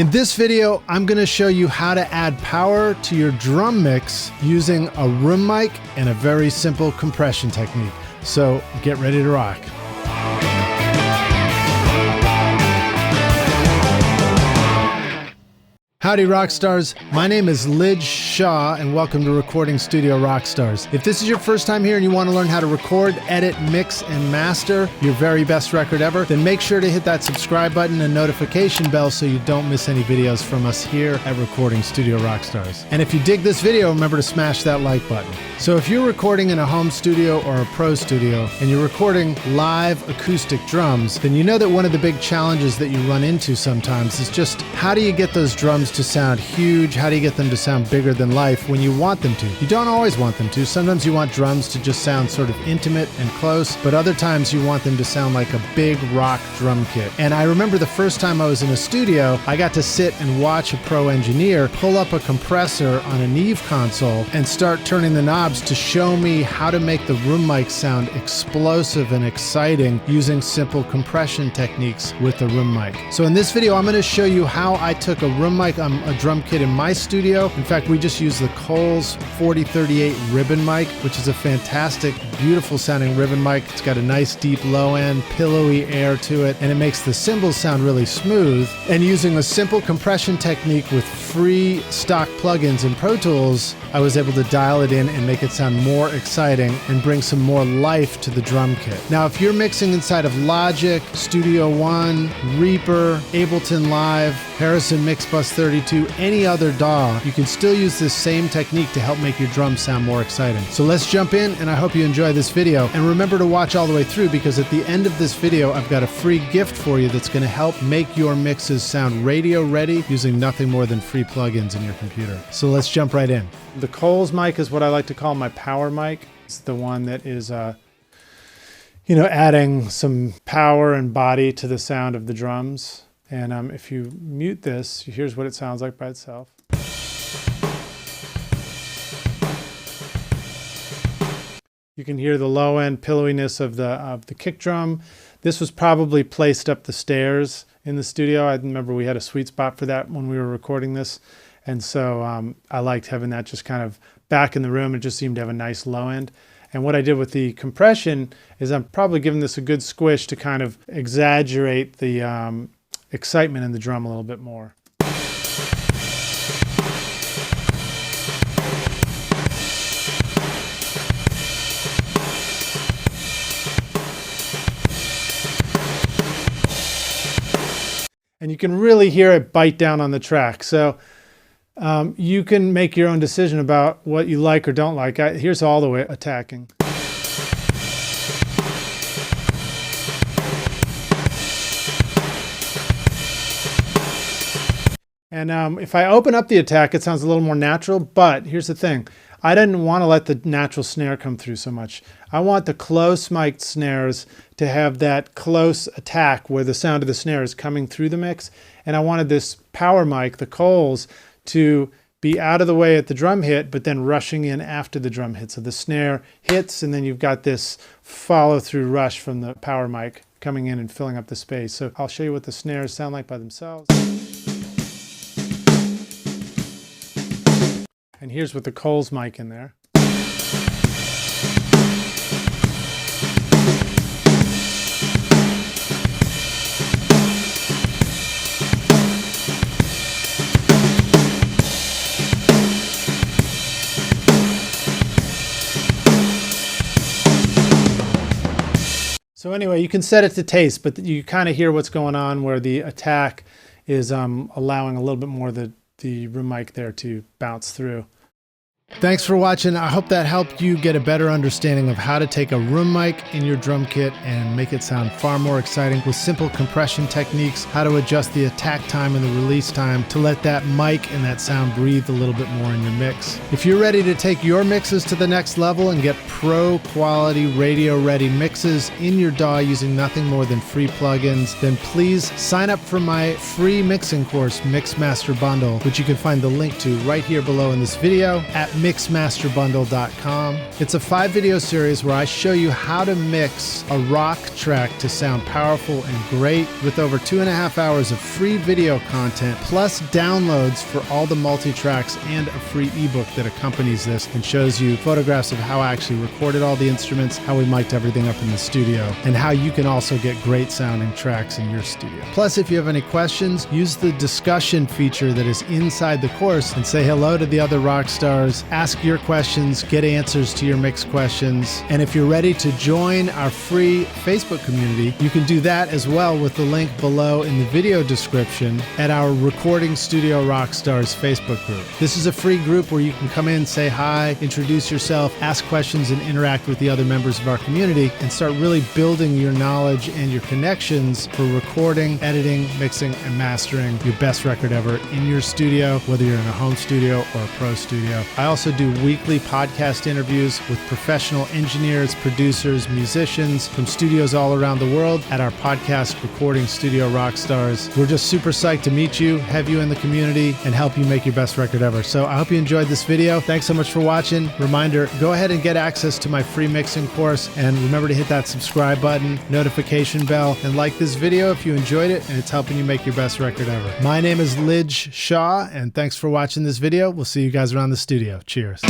In this video, I'm going to show you how to add power to your drum mix using a room mic and a very simple compression technique. So get ready to rock. Howdy Rockstars, my name is Lij Shaw and welcome to Recording Studio Rockstars. If this is your first time here and you want to learn how to record, edit, mix, and master your very best record ever, then make sure to hit that subscribe button and notification bell so you don't miss any videos from us here at Recording Studio Rockstars. And if you dig this video, remember to smash that like button. So if you're recording in a home studio or a pro studio and you're recording live acoustic drums, then you know that one of the big challenges that you run into sometimes is just how do you get those drums to sound huge? How do you get them to sound bigger than life when you want them to? You don't always want them to. Sometimes you want drums to just sound sort of intimate and close, but other times you want them to sound like a big rock drum kit. And I remember the first time I was in a studio, I got to sit and watch a pro engineer pull up a compressor on a Neve console and start turning the knobs to show me how to make the room mic sound explosive and exciting using simple compression techniques with the room mic. So in this video, I'm going to show you how I took a room mic on a drum kit in my studio. In fact, we just use the Coles 4038 ribbon mic, which is a fantastic, beautiful sounding ribbon mic. It's got a nice deep low end, pillowy air to it, and it makes the cymbals sound really smooth. And using a simple compression technique with free stock plugins in Pro Tools, I was able to dial it in and make it sound more exciting and bring some more life to the drum kit. Now, if you're mixing inside of Logic, Studio One, Reaper, Ableton Live, Harrison Mixbus 32, any other DAW, you can still use this same technique to help make your drums sound more exciting. So let's jump in, and I hope you enjoy this video. And remember to watch all the way through, because at the end of this video, I've got a free gift for you that's going to help make your mixes sound radio ready using nothing more than free plugins in your computer. So let's jump right in. The Coles mic is what I like to call my power mic. It's the one that is, adding some power and body to the sound of the drums. And if you mute this, here's what it sounds like by itself. You can hear the low end pillowiness of the kick drum. This was probably placed up the stairs in the studio. I remember we had a sweet spot for that when we were recording this. And so I liked having that just kind of back in the room. It just seemed to have a nice low end. And what I did with the compression is I'm probably giving this a good squish to kind of exaggerate the excitement in the drum a little bit more. And you can really hear it bite down on the track. So you can make your own decision about what you like or don't like. Here's all the way attacking. And if I open up the attack, it sounds a little more natural, but here's the thing. I didn't want to let the natural snare come through so much. I want the close mic'd snares to have that close attack where the sound of the snare is coming through the mix. And I wanted this power mic, the Coles, to be out of the way at the drum hit, but then rushing in after the drum hit. So the snare hits, and then you've got this follow-through rush from the power mic coming in and filling up the space. So I'll show you what the snares sound like by themselves. And here's with the Coles mic in there. So anyway, you can set it to taste, but you kind of hear what's going on where the attack is allowing a little bit more of the room mic there to bounce through. Thanks for watching. I hope that helped you get a better understanding of how to take a room mic in your drum kit and make it sound far more exciting with simple compression techniques, how to adjust the attack time and the release time to let that mic and that sound breathe a little bit more in your mix. If you're ready to take your mixes to the next level and get pro quality radio ready mixes in your DAW using nothing more than free plugins, then please sign up for my free mixing course, Mix Master Bundle, which you can find the link to right here below in this video at mixmasterbundle.com. It's a 5-video series where I show you how to mix a rock track to sound powerful and great, with over 2.5 hours of free video content, plus downloads for all the multi-tracks and a free ebook that accompanies this and shows you photographs of how I actually recorded all the instruments, how we mic'd everything up in the studio, and how you can also get great sounding tracks in your studio. Plus, if you have any questions, use the discussion feature that is inside the course and say hello to the other rock stars, ask your questions, get answers to your mix questions. And if you're ready to join our free Facebook community, you can do that as well with the link below in the video description at our Recording Studio Rockstars Facebook group. This is a free group where you can come in, say hi, introduce yourself, ask questions, and interact with the other members of our community and start really building your knowledge and your connections for recording, editing, mixing, and mastering your best record ever in your studio, whether you're in a home studio or a pro studio. I also do weekly podcast interviews with professional engineers, producers, musicians from studios all around the world at our podcast Recording Studio Rockstars. We're just super psyched to meet you, have you in the community, and help you make your best record ever. So I hope you enjoyed this video. Thanks so much for watching. Reminder, go ahead and get access to my free mixing course, and remember to hit that subscribe button, notification bell, and like this video if you enjoyed it and it's helping you make your best record ever. My name is Lij Shaw, and thanks for watching this video. We'll see you guys around the studio. Cheers.